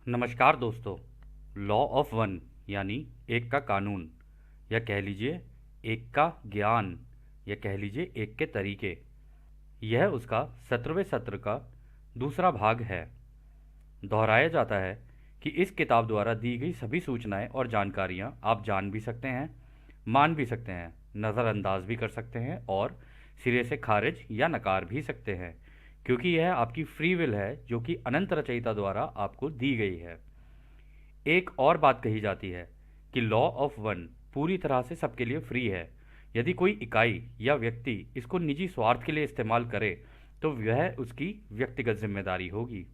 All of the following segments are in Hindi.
नमस्कार दोस्तों। लॉ ऑफ वन यानी एक का कानून, या कह लीजिए एक का ज्ञान, या कह लीजिए एक के तरीके, यह उसका 17वें सत्र का दूसरा भाग है। दोहराया जाता है कि इस किताब द्वारा दी गई सभी सूचनाएं और जानकारियां आप जान भी सकते हैं, मान भी सकते हैं, नज़रअंदाज भी कर सकते हैं और सिरे से खारिज या नकार भी सकते हैं, क्योंकि यह आपकी फ्री विल है जो कि अनंत रचयिता द्वारा आपको दी गई है। एक और बात कही जाती है कि लॉ ऑफ वन पूरी तरह से सबके लिए फ्री है। यदि कोई इकाई या व्यक्ति इसको निजी स्वार्थ के लिए इस्तेमाल करे तो वह उसकी व्यक्तिगत जिम्मेदारी होगी।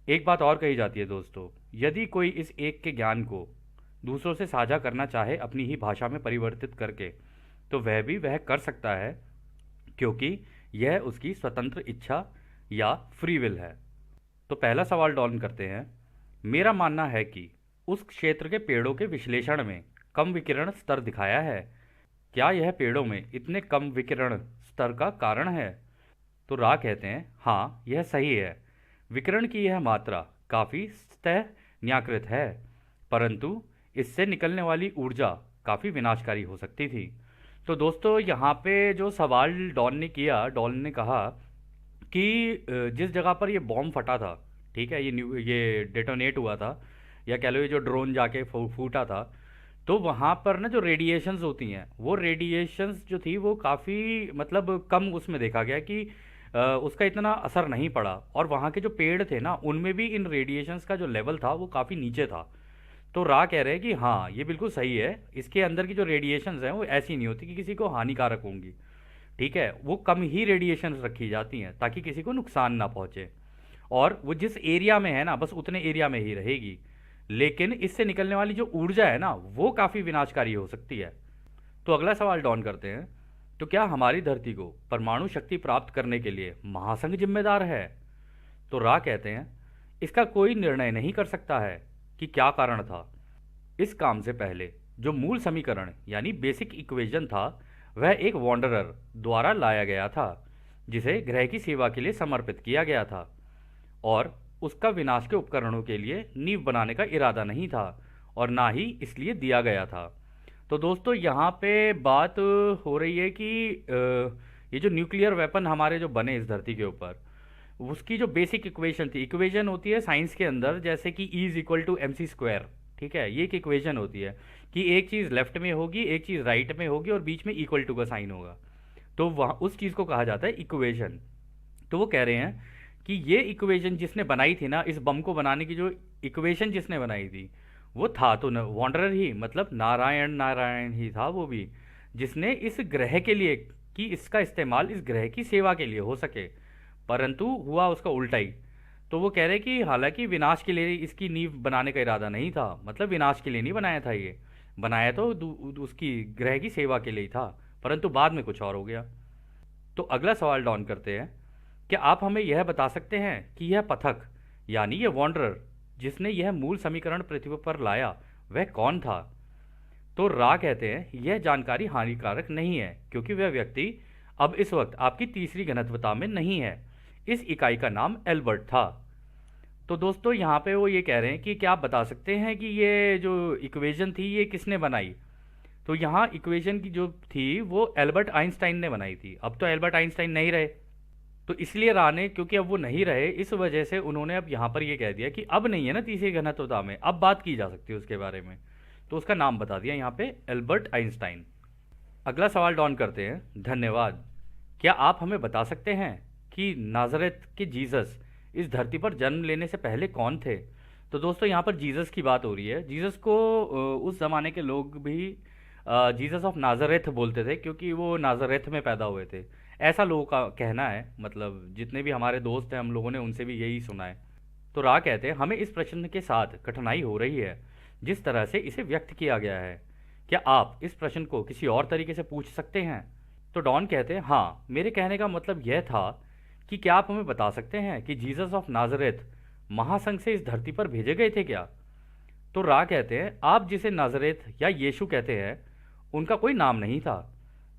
एक बात और कही जाती है दोस्तों, यदि कोई इस एक के ज्ञान को दूसरों से साझा करना चाहे अपनी ही भाषा में परिवर्तित करके, तो वह भी वह कर सकता है, क्योंकि यह उसकी स्वतंत्र इच्छा या फ्री विल है। तो पहला सवाल डॉन करते हैं। मेरा मानना है कि उस क्षेत्र के पेड़ों के विश्लेषण में कम विकिरण स्तर दिखाया है। क्या यह पेड़ों में इतने कम विकिरण स्तर का कारण है? तो रा कहते हैं हाँ, यह सही है। विकिरण की यह मात्रा काफ़ी सतह न्याकृत है, परंतु इससे निकलने वाली ऊर्जा काफ़ी विनाशकारी हो सकती थी। तो दोस्तों यहाँ पे जो सवाल डॉन ने किया, डॉन ने कहा कि जिस जगह पर ये बॉम्ब फटा था, ठीक है, ये डेटोनेट हुआ था, या कह लो ये जो ड्रोन जाके फूटा था, तो वहाँ पर ना जो रेडिएशंस होती हैं, वो रेडिएशंस जो थी वो काफ़ी मतलब कम उसमें देखा गया कि उसका इतना असर नहीं पड़ा। और वहाँ के जो पेड़ थे ना, उनमें भी इन रेडिएशंस का जो लेवल था वो काफ़ी नीचे था। तो रा कह रहे हैं कि हाँ, ये बिल्कुल सही है। इसके अंदर की जो रेडिएशंस हैं वो ऐसी नहीं होती कि किसी को हानिकारक होंगी, ठीक है। वो कम ही रेडिएशन रखी जाती हैं ताकि किसी को नुकसान ना पहुंचे, और वो जिस एरिया में है ना, बस उतने एरिया में ही रहेगी। लेकिन इससे निकलने वाली जो ऊर्जा है ना, वो काफ़ी विनाशकारी हो सकती है। तो अगला सवाल डॉन करते हैं। तो क्या हमारी धरती को परमाणु शक्ति प्राप्त करने के लिए महासंघ जिम्मेदार है? तो रा कहते हैं इसका कोई निर्णय नहीं कर सकता है कि क्या कारण था। इस काम से पहले जो मूल समीकरण यानी बेसिक इक्वेशन था, वह एक वॉन्डरर द्वारा लाया गया था, जिसे ग्रह की सेवा के लिए समर्पित किया गया था, और उसका विनाश के उपकरणों के लिए नींव बनाने का इरादा नहीं था, और ना ही इसलिए दिया गया था। तो दोस्तों यहाँ पे बात हो रही है कि ये जो न्यूक्लियर वेपन हमारे जो बने इस धरती के ऊपर, उसकी जो बेसिक इक्वेशन थी, इक्वेशन होती है साइंस के अंदर जैसे कि E is equal to MC², ठीक है, ये एक इक्वेशन होती है कि एक चीज़ लेफ्ट में होगी, एक चीज़ राइट में होगी, और बीच में इक्वल टू का साइन होगा। तो वहाँ उस चीज़ को कहा जाता है इक्वेशन। तो वो कह रहे हैं कि ये इक्वेशन जिसने बनाई थी ना, इस बम को बनाने की जो इक्वेशन जिसने बनाई थी, वो था तो वॉन्डरर ही, मतलब नारायण नारायण ही था वो भी, जिसने इस ग्रह के लिए कि इसका इस्तेमाल इस ग्रह की सेवा के लिए हो सके, परंतु हुआ उसका उल्टा ही। तो वो कह रहे कि हालांकि विनाश के लिए इसकी नींव बनाने का इरादा नहीं था, मतलब विनाश के लिए नहीं बनाया था, ये बनाया तो उसकी ग्रह की सेवा के लिए ही था, परंतु बाद में कुछ और हो गया। तो अगला सवाल डॉन करते हैं। क्या आप हमें यह बता सकते हैं कि यह पथक यानी यह वॉन्डरर जिसने यह मूल समीकरण पृथ्वी पर लाया, वह कौन था? तो रा कहते हैं यह जानकारी हानिकारक नहीं है, क्योंकि वह व्यक्ति अब इस वक्त आपकी तीसरी घनत्वता में नहीं है। इस इकाई का नाम एल्बर्ट था। तो दोस्तों यहाँ पे वो ये कह रहे हैं कि क्या आप बता सकते हैं कि ये जो इक्वेशन थी ये किसने बनाई? तो यहाँ इक्वेशन की जो थी वो एल्बर्ट आइंस्टाइन ने बनाई थी। अब तो एल्बर्ट आइंस्टाइन नहीं रहे, तो इसलिए रा ने, क्योंकि अब वो नहीं रहे, इस वजह से उन्होंने अब यहाँ पर ये कह दिया कि अब नहीं है ना तीसरी घनत्वता में, अब बात की जा सकती है उसके बारे में, तो उसका नाम बता दिया यहाँ पे एल्बर्ट आइंस्टाइन। अगला सवाल डॉन करते हैं। धन्यवाद। क्या आप हमें बता सकते हैं कि नाजरेत के जीसस इस धरती पर जन्म लेने से पहले कौन थे? तो दोस्तों यहाँ पर जीसस की बात हो रही है। जीसस को उस ज़माने के लोग भी जीसस ऑफ नाजरेथ बोलते थे, क्योंकि वो नाजरेथ में पैदा हुए थे, ऐसा लोगों का कहना है। मतलब जितने भी हमारे दोस्त हैं, हम लोगों ने उनसे भी यही सुना है। तो रा कहते हैं हमें इस प्रश्न के साथ कठिनाई हो रही है जिस तरह से इसे व्यक्त किया गया है। क्या आप इस प्रश्न को किसी और तरीके से पूछ सकते हैं? तो डॉन कहते हैं हाँ, मेरे कहने का मतलब यह था कि क्या आप हमें बता सकते हैं कि जीसस ऑफ नाजरेथ महासंघ से इस धरती पर भेजे गए थे क्या? तो रा कहते हैं आप जिसे नाजरेथ या यीशु कहते हैं, उनका कोई नाम नहीं था।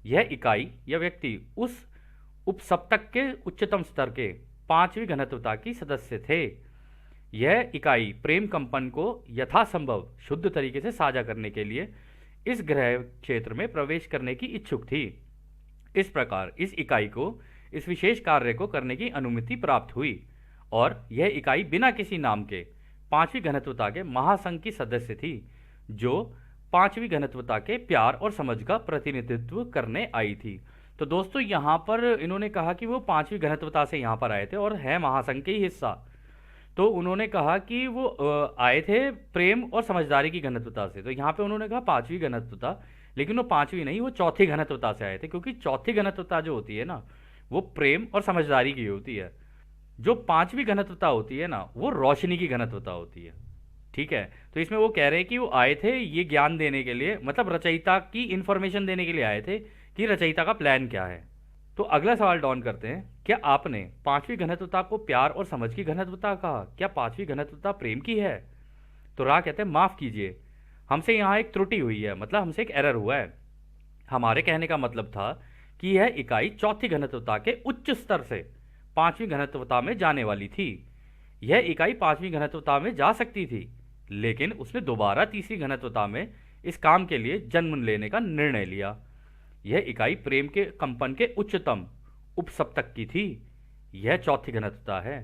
यह इकाई या व्यक्ति उस उपसप्तक के उच्चतम स्तर के पांचवी घनत्वता की सदस्य थे। यह इकाई प्रेम कंपन को यथासंभव शुद्ध तरीके से साझा करने के लिए इस ग्रह क्षेत्र में प्रवेश करने की इच्छुक थी। इस प्रकार इस इकाई को इस विशेष कार्य को करने की अनुमति प्राप्त हुई और यह इकाई बिना किसी नाम के पांचवी घनत्वता के महासंघ की सदस्य थी, जो पांचवी घनत्वता के प्यार और समझ का प्रतिनिधित्व करने आई थी। तो दोस्तों यहाँ पर इन्होंने कहा कि वो पांचवी घनत्वता से यहाँ पर आए थे और है महासंघ के ही हिस्सा। तो उन्होंने कहा कि वो आए थे प्रेम और समझदारी की घनत्वता से। तो यहाँ पे उन्होंने कहा पांचवी घनत्वता, लेकिन वो पांचवी नहीं, वो चौथी घनत्वता से आए थे, क्योंकि चौथी घनत्वता जो होती है ना, वो प्रेम और समझदारी की होती है। जो पांचवी घनत्वता होती है ना, वो रोशनी की घनत्वता होती है। ठीक है, तो इसमें वो कह रहे हैं कि वो आए थे ये ज्ञान देने के लिए, मतलब रचयिता की इंफॉर्मेशन देने के लिए आए थे कि रचयिता का प्लान क्या है। तो अगला सवाल डॉन करते हैं, क्या आपने पांचवी घनत्वता को प्यार और समझ की घनत्वता कहा? क्या पांचवी घनत्वता प्रेम की है? तो रा कहते हैं माफ कीजिए, हमसे यहाँ एक त्रुटि हुई है, मतलब हमसे एक एरर हुआ है। हमारे कहने का मतलब था कि यह इकाई चौथी घनत्वता के उच्च स्तर से पांचवी घनत्वता में जाने वाली थी। यह इकाई पांचवी घनत्वता में जा सकती थी, लेकिन उसने दोबारा तीसरी घनत्वता में इस काम के लिए जन्म लेने का निर्णय लिया। यह इकाई प्रेम के कंपन के उच्चतम उपसप्तक की थी। यह चौथी घनत्वता है।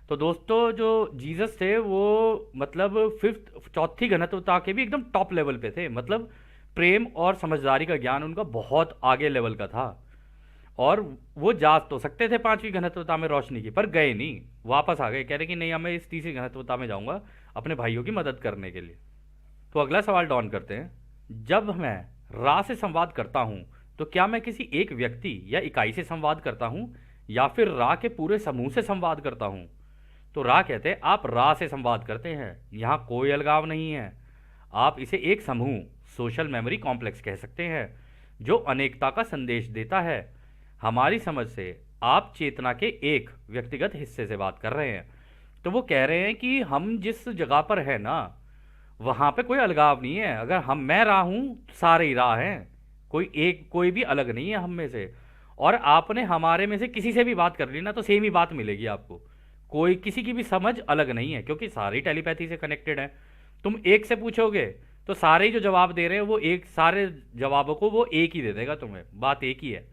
तो दोस्तों जो जीसस थे वो मतलब चौथी घनत्वता के भी एकदम टॉप लेवल पे थे, मतलब प्रेम और समझदारी का ज्ञान उनका बहुत आगे लेवल का था। और वो जा तो सकते थे पांचवी घनत्वता में रोशनी की, पर गए नहीं, वापस आ गए, कह रहे कि नहीं मैं इस तीसरी घनत्वता में जाऊंगा अपने भाइयों की मदद करने के लिए। तो अगला सवाल डॉन करते हैं, जब मैं रा से संवाद करता हूं तो क्या मैं किसी एक व्यक्ति या इकाई से संवाद करता हूं या फिर रा के पूरे समूह से संवाद करता हूं? तो रा कहते हैं आप रा से संवाद करते हैं, यहां कोई अलगाव नहीं है। आप इसे एक समूह सोशल मेमोरी कॉम्प्लेक्स कह सकते हैं, जो अनेकता का संदेश देता है। हमारी समझ से आप चेतना के एक व्यक्तिगत हिस्से से बात कर रहे हैं। तो वो कह रहे हैं कि हम जिस जगह पर है ना, वहां पे कोई अलगाव नहीं है। अगर मैं रा हूं तो सारे ही रा हैं, कोई भी अलग नहीं है हम में से। और आपने हमारे में से किसी से भी बात कर ली ना, तो सेम ही बात मिलेगी आपको। कोई किसी की भी समझ अलग नहीं है, क्योंकि सारी टेलीपैथी से कनेक्टेड है। तुम एक से पूछोगे तो सारे ही जो जवाब दे रहे हैं वो एक, सारे जवाबों को वो एक ही दे देगा तुम्हें, बात एक ही है।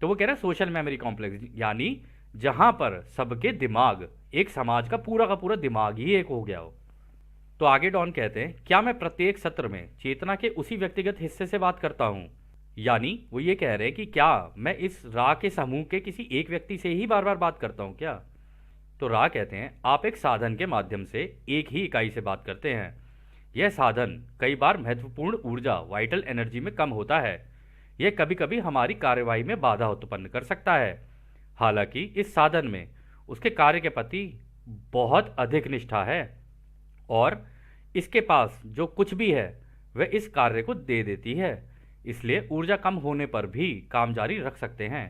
तो वो कह रहे हैं सोशल मेमोरी कॉम्प्लेक्स, यानी जहां पर सबके दिमाग, एक समाज का पूरा दिमाग ही एक हो गया हो। तो आगे डॉन कहते हैं, क्या मैं प्रत्येक सत्र में चेतना के उसी व्यक्तिगत हिस्से से बात करता हूं? यानी वो ये कह रहे हैं कि क्या मैं इस रा के समूह के किसी एक व्यक्ति से ही बार बार बात करता हूं क्या? तो रा कहते हैं आप एक साधन के माध्यम से एक ही इकाई से बात करते हैं। यह साधन कई बार महत्वपूर्ण ऊर्जा, वाइटल एनर्जी में कम होता है। यह कभी कभी हमारी कार्यवाही में बाधा उत्पन्न कर सकता है। हालांकि इस साधन में उसके कार्य के प्रति बहुत अधिक निष्ठा है और इसके पास जो कुछ भी है वह इस कार्य को दे देती है, इसलिए ऊर्जा कम होने पर भी काम जारी रख सकते हैं।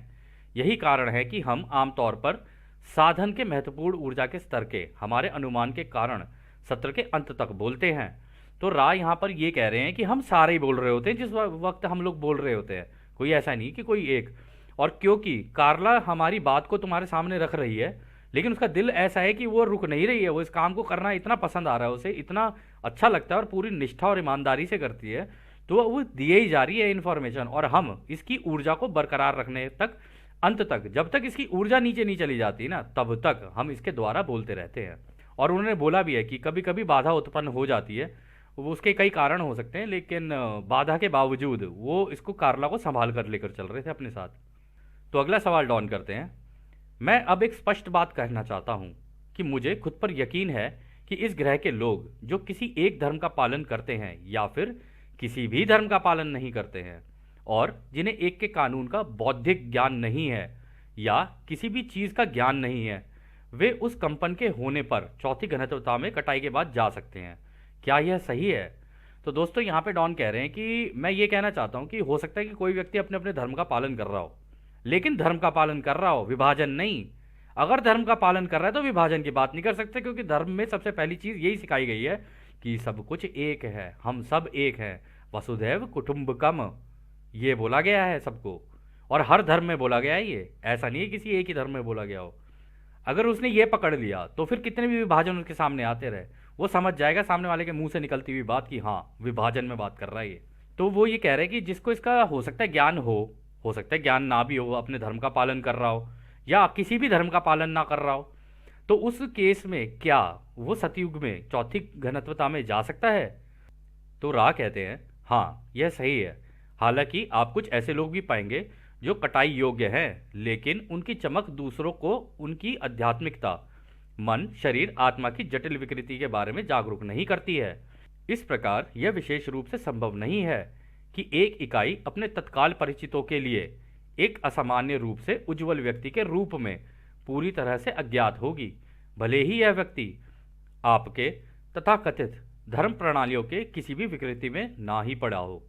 यही कारण है कि हम आमतौर पर साधन के महत्वपूर्ण ऊर्जा के स्तर के हमारे अनुमान के कारण सत्र के अंत तक बोलते हैं। तो रा यहाँ पर ये कह रहे हैं कि हम सारे ही बोल रहे होते हैं जिस वक्त हम लोग बोल रहे होते हैं, कोई ऐसा नहीं कि कोई एक। और क्योंकि कार्ला हमारी बात को तुम्हारे सामने रख रही है, लेकिन उसका दिल ऐसा है कि वो रुक नहीं रही है, वो इस काम को करना इतना पसंद आ रहा है, उसे इतना अच्छा लगता है और पूरी निष्ठा और ईमानदारी से करती है, तो वो दिए ही जा रही है इन्फॉर्मेशन। और हम इसकी ऊर्जा को बरकरार रखने तक, अंत तक, जब तक इसकी ऊर्जा नीचे नहीं चली जाती ना, तब तक हम इसके द्वारा बोलते रहते हैं। और उन्होंने बोला भी है कि कभी कभी बाधा उत्पन्न हो जाती है, वो उसके कई कारण हो सकते हैं, लेकिन बाधा के बावजूद वो इसको कार्ला को संभाल कर लेकर चल रहे थे अपने साथ। तो अगला सवाल डॉन करते हैं, मैं अब एक स्पष्ट बात कहना चाहता हूं कि मुझे खुद पर यकीन है कि इस ग्रह के लोग जो किसी एक धर्म का पालन करते हैं या फिर किसी भी धर्म का पालन नहीं करते हैं और जिन्हें एक के कानून का बौद्धिक ज्ञान नहीं है या किसी भी चीज़ का ज्ञान नहीं है, वे उस कंपन के होने पर चौथी घनत्वता में कटाई के बाद जा सकते हैं। क्या यह सही है? तो दोस्तों यहाँ पे डॉन कह रहे हैं कि मैं ये कहना चाहता हूँ कि हो सकता है कि कोई व्यक्ति अपने अपने धर्म का पालन कर रहा हो, लेकिन धर्म का पालन कर रहा हो, विभाजन नहीं। अगर धर्म का पालन कर रहा है तो विभाजन की बात नहीं कर सकते, क्योंकि धर्म में सबसे पहली चीज़ यही सिखाई गई है कि सब कुछ एक है, हम सब एक हैं, वसुधैव कुटुंबकम, ये बोला गया है सबको। और हर धर्म में बोला गया है ये, ऐसा नहीं है किसी एक ही धर्म में बोला गया हो। अगर उसने ये पकड़ लिया तो फिर कितने भी विभाजन उसके सामने आते रहे, वो समझ जाएगा सामने वाले के मुंह से निकलती हुई बात कि हाँ विभाजन में बात कर रहा है ये। तो वो ये कह रहे हैं कि जिसको इसका हो सकता है ज्ञान हो सकता है ज्ञान ना भी हो, अपने धर्म का पालन कर रहा हो या किसी भी धर्म का पालन ना कर रहा हो, तो उस केस में क्या वो सतयुग में चौथी घनत्वता में जा सकता है? तो रा कहते हैं हाँ यह सही है। हालांकि आप कुछ ऐसे लोग भी पाएंगे जो कटाई योग्य हैं, लेकिन उनकी चमक दूसरों को उनकी आध्यात्मिकता, मन, शरीर, आत्मा की जटिल विकृति के बारे में जागरूक नहीं करती है। इस प्रकार यह विशेष रूप से संभव नहीं है कि एक इकाई अपने तत्काल परिचितों के लिए एक असामान्य रूप से उज्जवल व्यक्ति के रूप में पूरी तरह से अज्ञात होगी, भले ही यह व्यक्ति आपके तथाकथित धर्म प्रणालियों के किसी भी विकृति में ना ही पड़ा हो।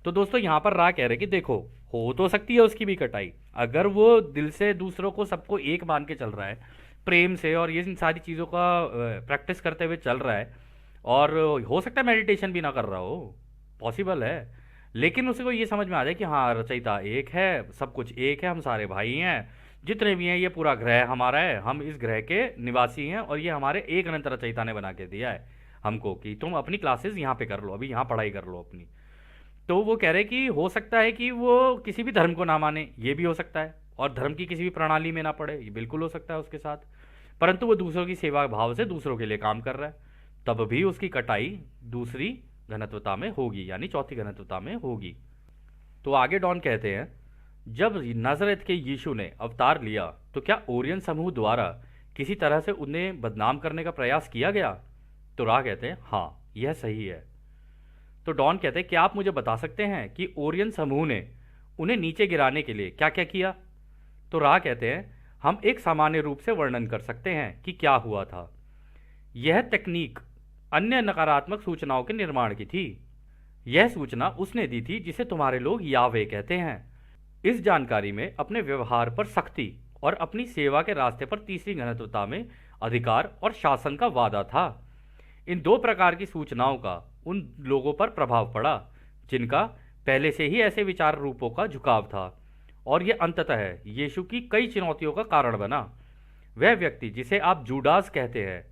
तो दोस्तों यहाँ पर रा कह रहे कि देखो हो तो सकती है उसकी भी कटाई, अगर वो दिल से दूसरों को सबको एक मान के चल रहा है, प्रेम से और ये इन सारी चीज़ों का प्रैक्टिस करते हुए चल रहा है, और हो सकता है मेडिटेशन भी ना कर रहा हो, पॉसिबल है, लेकिन उसे को ये समझ में आ जाए कि हाँ रचयिता एक है, सब कुछ एक है, हम सारे भाई हैं, जितने भी हैं ये पूरा ग्रह हमारा है, हम इस ग्रह के निवासी हैं और ये हमारे एक अनंत रचयिता ने बना के दिया है हमको कि तुम अपनी क्लासेस यहाँ पे कर लो, अभी यहाँ पढ़ाई कर लो अपनी। तो वो कह रहे कि हो सकता है कि वो किसी भी धर्म को ना माने, ये भी हो सकता है, और धर्म की किसी भी प्रणाली में ना पड़े, ये बिल्कुल हो सकता है उसके साथ, परंतु वो दूसरों की सेवा भाव से दूसरों के लिए काम कर रहा है, तब भी उसकी कटाई दूसरी घनत्वता में होगी, यानी चौथी घनत्वता में होगी। तो आगे डॉन कहते हैं जब नाज़रेत के यीशु ने अवतार लिया तो क्या ओरियन समूह द्वारा किसी तरह से उन्हें बदनाम करने का प्रयास किया गया? तो रा कहते हैं हाँ यह सही है। तो डॉन कहते हैं क्या आप मुझे बता सकते हैं कि ओरियन समूह ने उन्हें नीचे गिराने के लिए क्या क्या किया? तो रा कहते हैं हम एक सामान्य रूप से वर्णन कर सकते हैं कि क्या हुआ था। यह तकनीक अन्य नकारात्मक सूचनाओं के निर्माण की थी। यह सूचना उसने दी थी जिसे तुम्हारे लोग यावे कहते हैं। इस जानकारी में अपने व्यवहार पर सख्ती और अपनी सेवा के रास्ते पर तीसरी घनत्वता में अधिकार और शासन का वादा था। इन दो प्रकार की सूचनाओं का उन लोगों पर प्रभाव पड़ा जिनका पहले से ही ऐसे विचार रूपों का झुकाव था, और यह अंततः यीशु की कई चुनौतियों का कारण बना। वह व्यक्ति जिसे आप जूडास कहते हैं,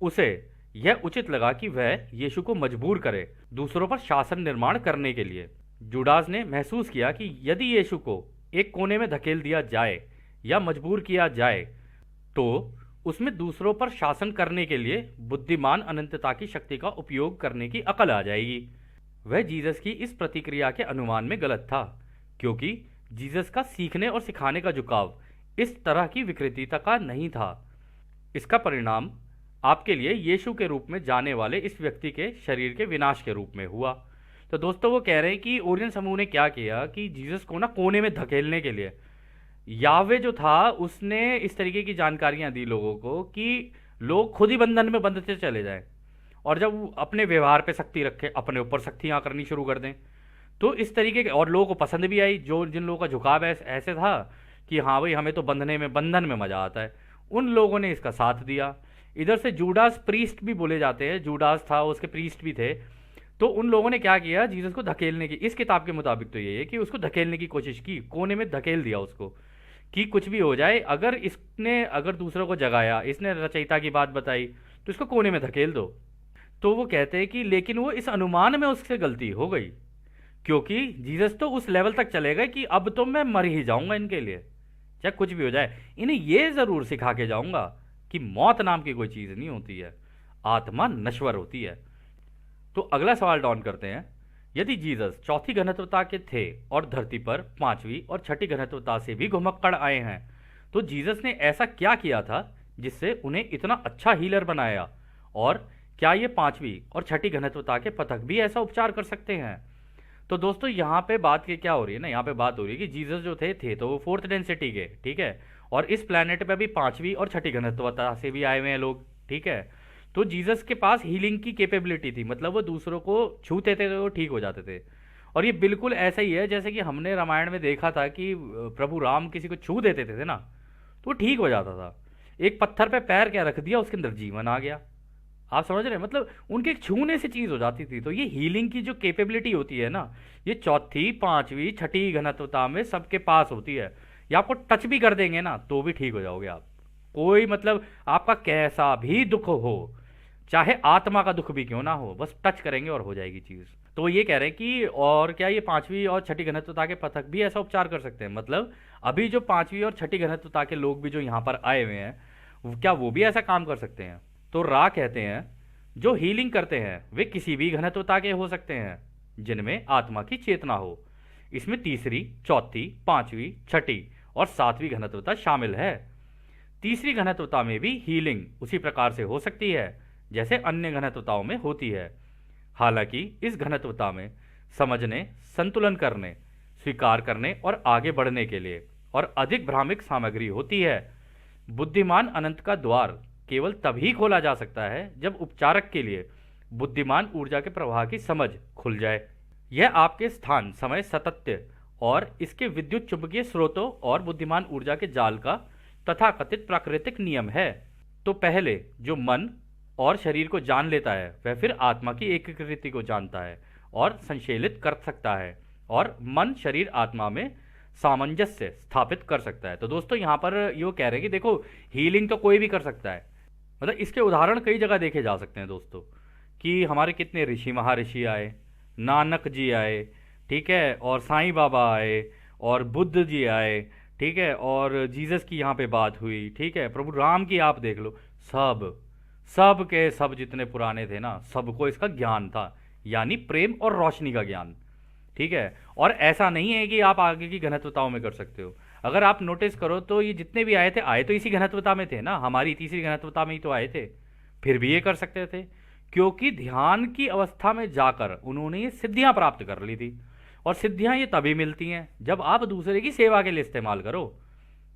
उसे यह उचित लगा कि वह यीशु को मजबूर करे दूसरों पर शासन निर्माण करने के लिए। जूडास ने महसूस किया कि यदि यीशु को एक कोने में धकेल दिया जाए या मजबूर किया जाए तो उसमें दूसरों पर शासन करने के लिए बुद्धिमान अनंतता की शक्ति का उपयोग करने की अकल आ जाएगी। वह जीसस की इस प्रतिक्रिया के अनुमान में गलत था, क्योंकि जीसस का सीखने और सिखाने का झुकाव इस तरह की विकृतिता का नहीं था। इसका परिणाम आपके लिए यीशु के रूप में जाने वाले इस व्यक्ति के शरीर के विनाश के रूप में हुआ। तो दोस्तों वो कह रहे हैं कि ओरियन समूह ने क्या किया कि जीसस को ना कोने में धकेलने के लिए यावे जो था उसने इस तरीके की जानकारियां दी लोगों को कि लोग खुद ही बंधन में बंधते चले जाएं, और जब वो अपने व्यवहार पे सख्ती रखें, अपने ऊपर सख्तियां करनी शुरू कर दें, तो इस तरीके के, और लोगों को पसंद भी आई, जो जिन लोगों का झुकाव ऐसे था कि हाँ भाई हमें तो बंधन में मजा आता है, उन लोगों ने इसका साथ दिया। इधर से जूडास प्रीस्ट भी बोले जाते हैं, जूडास था उसके प्रीस्ट भी थे, तो उन लोगों ने क्या किया जीसस को धकेलने की, इस किताब के मुताबिक तो ये है कि उसको धकेलने की कोशिश की, कोने में धकेल दिया उसको कि कुछ भी हो जाए, अगर दूसरों को जगाया, इसने रचयिता की बात बताई तो इसको कोने में धकेल दो। तो वो कहते हैं कि लेकिन वो इस अनुमान में उससे गलती हो गई, क्योंकि जीसस तो उस लेवल तक चले गए कि अब तो मैं मर ही जाऊंगा इनके लिए, चाहे कुछ भी हो जाए, इन्हें ये जरूर सिखा के जाऊंगा कि मौत नाम की कोई चीज नहीं होती है, आत्मा नश्वर होती है। तो अगला सवाल डॉन करते हैं, यदि जीसस चौथी घनत्वता के थे और धरती पर पांचवी और छठी घनत्वता से भी घुमक्कड़ आए हैं, तो जीसस ने ऐसा क्या किया था जिससे उन्हें इतना अच्छा हीलर बनाया, और क्या ये पांचवी और छठी घनत्वता के पथक भी ऐसा उपचार कर सकते हैं? तो दोस्तों यहाँ पे बात की क्या हो रही है ना, यहाँ पे बात हो रही है कि जीसस जो थे तो वो फोर्थ डेंसिटी के, ठीक है, और इस प्लेनेट पे भी पांचवी और छठी घनत्वता से भी आए हुए हैं लोग, ठीक है। तो जीसस के पास हीलिंग की कैपेबिलिटी थी, मतलब वो दूसरों को छूते थे तो वो ठीक हो जाते थे, और ये बिल्कुल ऐसा ही है जैसे कि हमने रामायण में देखा था कि प्रभु राम किसी को छू देते थे ना तो वो ठीक हो जाता था। एक पत्थर पे पैर क्या रख दिया, उसके अंदर जीवन आ गया। आप समझ रहे हैं, मतलब उनके छूने से चीज हो जाती थी। तो ये हीलिंग की जो कैपेबिलिटी होती है ना, ये चौथी पांचवी छठी घनत्वता में सबके पास होती है। ये आपको टच भी कर देंगे ना तो भी ठीक हो जाओगे आप। कोई मतलब आपका कैसा भी दुख हो, चाहे आत्मा का दुख भी क्यों ना हो, बस टच करेंगे और हो जाएगी चीज। तो वो ये कह रहे हैं कि और क्या ये पांचवी और छठी घनत्वता के पथक भी ऐसा उपचार कर सकते हैं? मतलब अभी जो पांचवी और छठी घनत्वता के लोग भी जो यहाँ पर आए हुए हैं, क्या वो भी ऐसा काम कर सकते हैं? तो रा कहते हैं जो हीलिंग करते हैं वे किसी भी घनत्वता के हो सकते हैं जिनमें आत्मा की चेतना हो। इसमें तीसरी, चौथी, पांचवी, छठी और सातवीं घनत्वता शामिल है। तीसरी घनत्वता में भी हीलिंग उसी प्रकार से हो सकती है जैसे अन्य घनत्वताओं में होती है। हालांकि इस घनत्वता में समझने, संतुलन करने, स्वीकार करने और आगे बढ़ने के लिए और अधिक भ्रामिक सामग्री होती है। बुद्धिमान अनंत का द्वार केवल तभी खोला जा सकता है जब उपचारक के लिए बुद्धिमान ऊर्जा के प्रवाह की समझ खुल जाए। यह आपके स्थान, समय, सातत्य और इसके विद्युत चुंबकीय स्रोतों और बुद्धिमान ऊर्जा के जाल का तथाकथित प्राकृतिक नियम है। तो पहले जो मन और शरीर को जान लेता है वह फिर आत्मा की एकीकृति को जानता है और संशोधित कर सकता है, और मन शरीर आत्मा में सामंजस्य स्थापित कर सकता है। तो दोस्तों यहाँ पर ये कह रहे हैं कि देखो, हीलिंग तो कोई भी कर सकता है। मतलब इसके उदाहरण कई जगह देखे जा सकते हैं दोस्तों, कि हमारे कितने ऋषि महर्षि आए, नानक जी आए, ठीक है, और साईं बाबा आए, और बुद्ध जी आए, ठीक है, और जीसस की यहाँ पे बात हुई, ठीक है, प्रभु राम की आप देख लो, सब सब के सब जितने पुराने थे ना, सबको इसका ज्ञान था, यानी प्रेम और रोशनी का ज्ञान। ठीक है, और ऐसा नहीं है कि आप आगे की घनत्वताओं में कर सकते हो। अगर आप नोटिस करो तो ये जितने भी आए थे, आए तो इसी घनत्वता में थे ना, हमारी तीसरी घनत्वता में ही तो आए थे, फिर भी ये कर सकते थे क्योंकि ध्यान की अवस्था में जाकर उन्होंने ये सिद्धियां प्राप्त कर ली थी। और सिद्धियां ये तभी मिलती हैं जब आप दूसरे की सेवा के लिए इस्तेमाल करो।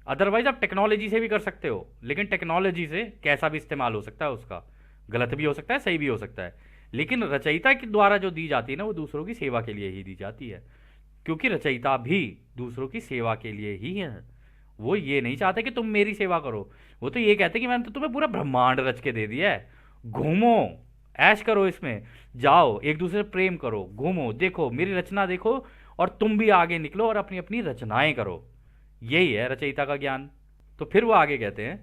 अदरवाइज आप टेक्नोलॉजी से भी कर सकते हो, लेकिन टेक्नोलॉजी से कैसा भी इस्तेमाल हो सकता है, उसका गलत भी हो सकता है, सही भी हो सकता है, लेकिन रचयिता के द्वारा जो दी जाती है ना, वो दूसरों की सेवा के लिए ही दी जाती है, क्योंकि रचयिता भी दूसरों की सेवा के लिए ही है। वो ये नहीं चाहते कि तुम मेरी सेवा करो, वो तो ये कहते कि मैंने तो तुम्हें पूरा ब्रह्मांड रच के दे दिया है, घूमो, ऐश करो, इसमें जाओ, एक दूसरे से प्रेम करो, घूमो, देखो मेरी रचना देखो, और तुम भी आगे निकलो और अपनी अपनी रचनाएं करो। यही है रचयिता का ज्ञान। तो फिर वो आगे कहते हैं,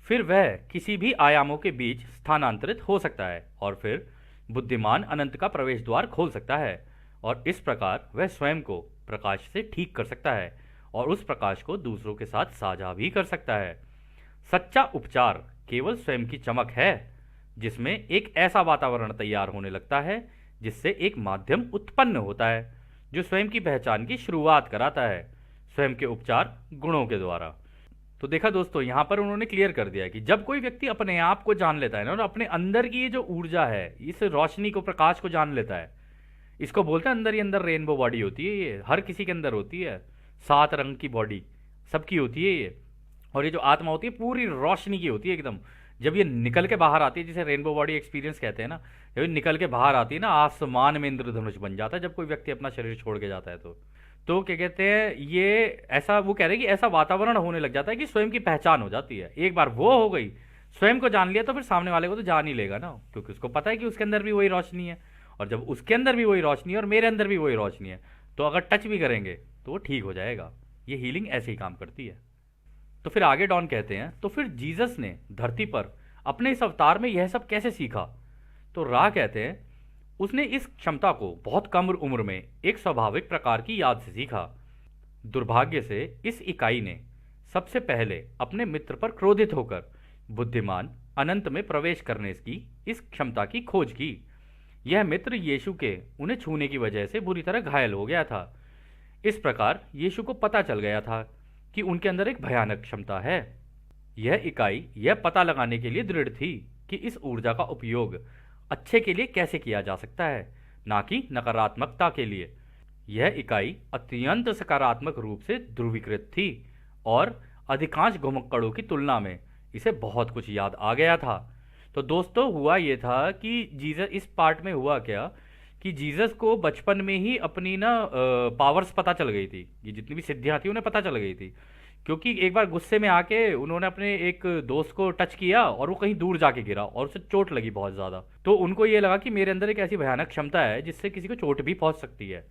फिर वह किसी भी आयामों के बीच स्थानांतरित हो सकता है और फिर बुद्धिमान अनंत का प्रवेश द्वार खोल सकता है, और इस प्रकार वह स्वयं को प्रकाश से ठीक कर सकता है और उस प्रकाश को दूसरों के साथ साझा भी कर सकता है। सच्चा उपचार केवल स्वयं की चमक है, जिसमें एक ऐसा वातावरण तैयार होने लगता है जिससे एक माध्यम उत्पन्न होता है जो स्वयं की पहचान की शुरुआत कराता है, स्वयं के उपचार गुणों के द्वारा। तो देखा दोस्तों, यहां पर उन्होंने क्लियर कर दिया कि जब कोई व्यक्ति अपने आप को जान लेता है ना, और अपने अंदर की ये जो ऊर्जा है, इस रोशनी को, प्रकाश को जान लेता है, इसको बोलते हैं अंदर ही अंदर रेनबो बॉडी होती है, ये हर किसी के अंदर होती है, 7 रंग की बॉडी सबकी होती है ये। और ये जो आत्मा होती है पूरी रोशनी की होती है एकदम। जब ये निकल के बाहर आती है, जिसे रेनबो बॉडी एक्सपीरियंस कहते हैं ना, जब ये निकल के बाहर आती है ना, आसमान में इंद्रधनुष बन जाता है जब कोई व्यक्ति अपना शरीर छोड़ के जाता है। तो क्या कहते हैं, ये ऐसा, वो कह रहे हैं कि ऐसा वातावरण होने लग जाता है कि स्वयं की पहचान हो जाती है। एक बार वो हो गई, स्वयं को जान लिया, तो फिर सामने वाले को तो जान ही लेगा ना, क्योंकि उसको पता है कि उसके अंदर भी वही रोशनी है, और जब उसके अंदर भी वही रोशनी है और मेरे अंदर भी वही रोशनी है, तो अगर टच भी करेंगे तो वो ठीक हो जाएगा। ये हीलिंग ऐसे ही काम करती है। तो फिर आगे डॉन कहते हैं, तो फिर जीसस ने धरती पर अपने इस अवतार में यह सब कैसे सीखा? तो रा कहते हैं, उसने इस क्षमता को बहुत कम उम्र में एक स्वाभाविक प्रकार की याद से सीखा। दुर्भाग्य से इस इकाई ने सबसे पहले अपने मित्र पर क्रोधित होकर बुद्धिमान अनंत में प्रवेश करने की इस क्षमता की खोज की। यह मित्र यीशु के उन्हें छूने की वजह से बुरी तरह घायल हो गया था। इस प्रकार यीशु को पता चल गया था कि उनके अंदर एक भयानक क्षमता है। यह इकाई यह पता लगाने के लिए दृढ़ थी कि इस ऊर्जा का उपयोग अच्छे के लिए कैसे किया जा सकता है, ना कि नकारात्मकता के लिए। यह इकाई अत्यंत सकारात्मक रूप से ध्रुवीकृत थी और अधिकांश घुमक्कड़ों की तुलना में इसे बहुत कुछ याद आ गया था। तो दोस्तों, हुआ यह था कि जीसस, इस पार्ट में हुआ क्या कि जीसस को बचपन में ही अपनी ना पावर्स पता चल गई थी, ये जितनी भी सिद्धियां थी उन्हें पता चल गई थी, क्योंकि एक बार गुस्से में आके उन्होंने अपने एक दोस्त को टच किया और वो कहीं दूर जाके गिरा और उसे चोट लगी बहुत ज़्यादा। तो उनको ये लगा कि मेरे अंदर एक ऐसी भयानक क्षमता है जिससे किसी को चोट भी पहुंच सकती है।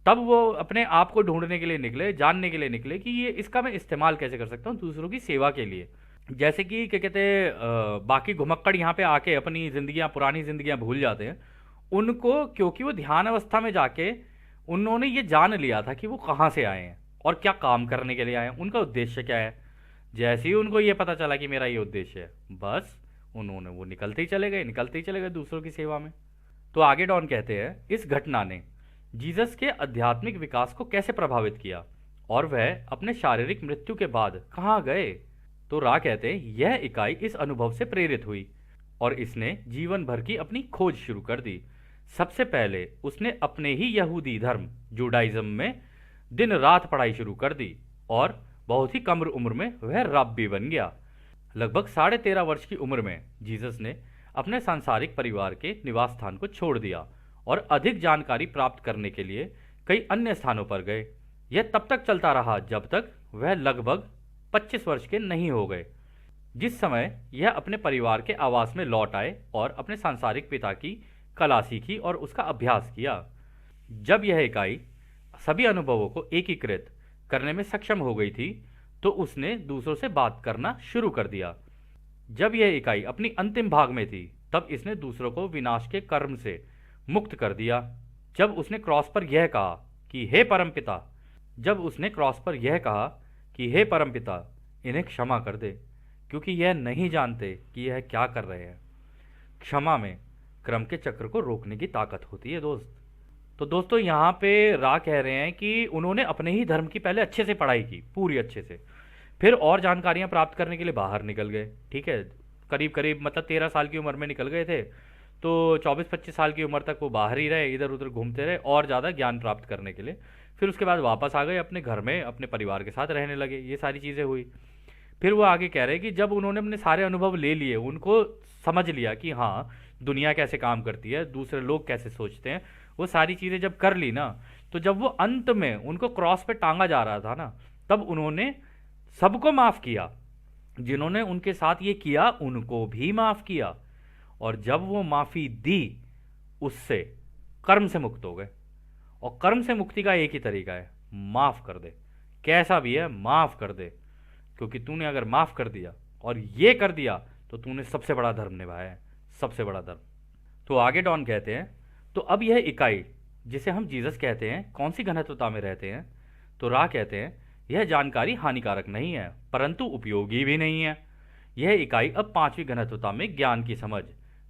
तब वो अपने आप को ढूंढने के लिए निकले, जानने के लिए निकले कि ये इसका मैं इस्तेमाल कैसे कर सकता हूँ दूसरों की सेवा के लिए। जैसे कि क्या कहते हैं, बाकी घुमक्कड़ यहाँ पे आके अपनी जिंदगियां, पुरानी जिंदगियां भूल जाते हैं। उनको क्योंकि वो ध्यान अवस्था में जाके उन्होंने ये जान लिया था कि वो कहाँ से आए हैं और क्या काम करने के लिए आए हैं, उनका उद्देश्य क्या है। जैसे ही उनको ये पता चला कि मेरा ये उद्देश्य है, बस उन्होंने वो निकलते ही चले गए, निकलते ही चले गए दूसरों की सेवा में। तो आगे डॉन कहते हैं, इस घटना ने जीसस के आध्यात्मिक विकास को कैसे प्रभावित किया और वह अपने शारीरिक मृत्यु के बाद कहाँ गए। तो रा कहते हैं, यह इकाई इस अनुभव से प्रेरित हुई और इसने जीवन भर की अपनी खोज शुरू कर दी। सबसे पहले उसने अपने ही यहूदी धर्म जुडाइज्म में दिन रात पढ़ाई शुरू कर दी और बहुत ही कम उम्र में वह रब्बी बन गया। लगभग 13.5 वर्ष की उम्र में जीसस ने अपने सांसारिक परिवार के निवास स्थान को छोड़ दिया और अधिक जानकारी प्राप्त करने के लिए कई अन्य स्थानों पर गए। यह तब तक चलता रहा जब तक वह लगभग 25 वर्ष के नहीं हो गए, जिस समय यह अपने परिवार के आवास में लौट आए और अपने सांसारिक पिता की कला सीखी और उसका अभ्यास किया। जब यह इकाई सभी अनुभवों को एकीकृत करने में सक्षम हो गई थी, तो उसने दूसरों से बात करना शुरू कर दिया। जब यह इकाई अपनी अंतिम भाग में थी, तब इसने दूसरों को विनाश के कर्म से मुक्त कर दिया। जब उसने क्रॉस पर यह कहा कि हे परमपिता जब उसने क्रॉस पर यह कहा कि हे परमपिता, इन्हें क्षमा कर दे, क्योंकि यह नहीं जानते कि यह क्या कर रहे हैं। क्षमा में क्रम के चक्र को रोकने की ताकत होती है दोस्त। तो दोस्तों, यहाँ पे रा कह रहे हैं कि उन्होंने अपने ही धर्म की पहले अच्छे से पढ़ाई की, पूरी अच्छे से, फिर और जानकारियां प्राप्त करने के लिए बाहर निकल गए। ठीक है, करीब करीब मतलब 13 साल की उम्र में निकल गए थे, तो 24-25 साल की उम्र तक वो बाहर ही रहे, इधर उधर घूमते रहे और ज़्यादा ज्ञान प्राप्त करने के लिए। फिर उसके बाद वापस आ गए अपने घर में, अपने परिवार के साथ रहने लगे। ये सारी चीज़ें हुई। फिर वो आगे कह रहे हैं कि जब उन्होंने अपने सारे अनुभव ले लिए, उनको समझ लिया कि हाँ, दुनिया कैसे काम करती है, दूसरे लोग कैसे सोचते हैं, वो सारी चीज़ें जब कर ली ना, तो जब वो अंत में उनको क्रॉस पे टांगा जा रहा था ना, तब उन्होंने सबको माफ़ किया। जिन्होंने उनके साथ ये किया उनको भी माफ़ किया, और जब वो माफ़ी दी, उससे कर्म से मुक्त हो गए। और कर्म से मुक्ति का एक ही तरीका है, माफ़ कर दे। कैसा भी है, माफ़ कर दे, क्योंकि तूने अगर माफ़ कर दिया और ये कर दिया तो तूने सबसे बड़ा धर्म निभाया है, सबसे बड़ा धर्म। तो आगे डॉन कहते हैं, तो अब यह इकाई जिसे हम जीसस कहते हैं कौन सी घनत्वता में रहते हैं। तो रा कहते हैं, यह जानकारी हानिकारक नहीं है परंतु उपयोगी भी नहीं है। यह इकाई अब 5वीं घनत्वता में ज्ञान की समझ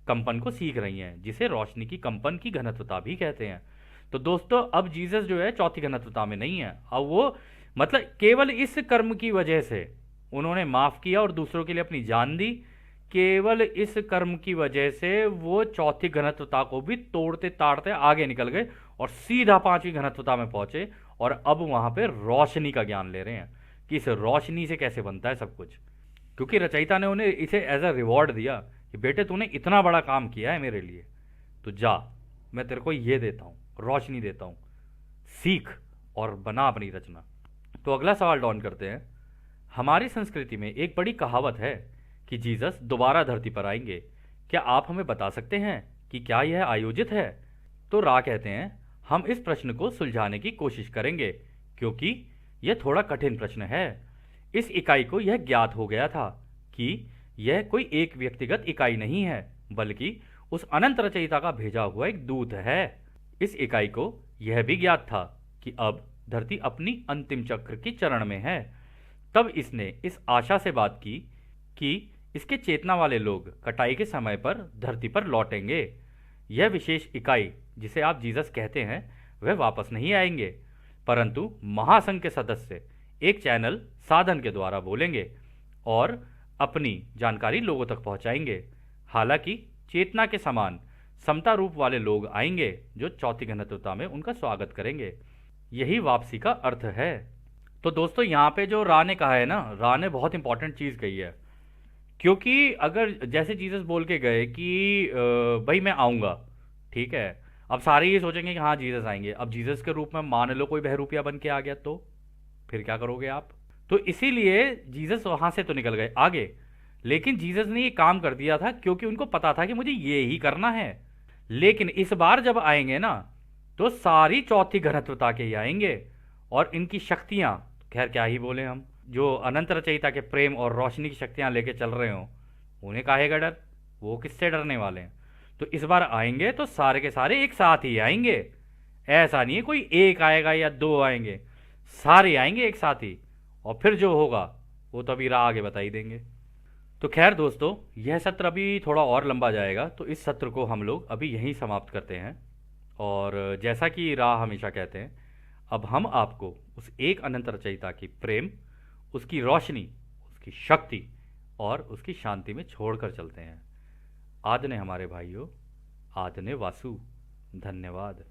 कंपन को सीख रही है, जिसे रोशनी की कंपन की घनत्वता भी कहते हैं। तो दोस्तों, अब जीसस जो है चौथी घनत्वता में नहीं है। अब वो मतलब केवल इस कर्म की वजह से उन्होंने माफ़ किया और दूसरों के लिए अपनी जान दी, केवल इस कर्म की वजह से वो चौथी घनत्वता को भी तोड़ते ताड़ते आगे निकल गए और सीधा 5वीं घनत्वता में पहुंचे, और अब वहां पे रोशनी का ज्ञान ले रहे हैं कि इस रोशनी से कैसे बनता है सब कुछ। क्योंकि रचयिता ने उन्हें इसे एज अ रिवॉर्ड दिया कि बेटे, तूने इतना बड़ा काम किया है मेरे लिए, तो जा, मैं तेरे को ये देता हूँ, रोशनी देता हूँ, सीख और बना अपनी रचना। तो अगला सवाल डॉन करते हैं, हमारी संस्कृति में एक बड़ी कहावत है कि जीसस दोबारा धरती पर आएंगे। क्या आप हमें बता सकते हैं कि क्या यह आयोजित है। तो रा कहते हैं, हम इस प्रश्न को सुलझाने की कोशिश करेंगे, क्योंकि यह थोड़ा कठिन प्रश्न है। इस इकाई को यह ज्ञात हो गया था कि यह कोई एक व्यक्तिगत इकाई नहीं है, बल्कि उस अनंत रचयिता का भेजा हुआ एक दूत है। इस इकाई को यह भी ज्ञात था कि अब धरती अपनी अंतिम चक्र की चरण में है। तब इसने इस आशा से बात की कि इसके चेतना वाले लोग कटाई के समय पर धरती पर लौटेंगे। यह विशेष इकाई जिसे आप जीसस कहते हैं, वह वापस नहीं आएंगे, परंतु महासंघ के सदस्य एक चैनल साधन के द्वारा बोलेंगे और अपनी जानकारी लोगों तक पहुंचाएंगे। हालांकि चेतना के समान समता रूप वाले लोग आएंगे जो चौथी घनत्वता में उनका स्वागत करेंगे। यही वापसी का अर्थ है। तो दोस्तों, यहाँ पे जो रा ने कहा है ना, रा ने बहुत इंपॉर्टेंट चीज़ कही है। क्योंकि अगर जैसे जीसस बोल के गए कि भाई मैं आऊँगा, ठीक है, अब सारे ये सोचेंगे कि हाँ जीसस आएंगे। अब जीसस के रूप में मान लो कोई बहरूपिया बन के आ गया, तो फिर क्या करोगे आप। तो इसीलिए जीसस वहाँ से तो निकल गए आगे, लेकिन जीसस ने ये काम कर दिया था क्योंकि उनको पता था कि मुझे ये ही करना है। लेकिन इस बार जब आएंगे ना, तो सारी चौथी घनत्वता के ही आएंगे, और इनकी शक्तियाँ खैर क्या ही बोले हम, जो अनंत रचयिता के प्रेम और रोशनी की शक्तियाँ लेके चल रहे हों, उन्हें काहेगा डर? वो किससे डरने वाले हैं? तो इस बार आएंगे तो सारे के सारे एक साथ ही आएंगे। ऐसा नहीं है कोई एक आएगा या दो आएंगे, सारे आएंगे एक साथ ही। और फिर जो होगा वो तो अभी राह आगे बता ही देंगे। तो खैर दोस्तों, यह सत्र अभी थोड़ा और लंबा जाएगा, तो इस सत्र को हम लोग अभी यहीं समाप्त करते हैं। और जैसा कि राह हमेशा कहते हैं, अब हम आपको उस एक अनंत रचयिता की प्रेम, उसकी रोशनी, उसकी शक्ति और उसकी शांति में छोड़कर चलते हैं। आदने हमारे भाइयों, आदने वासु। धन्यवाद।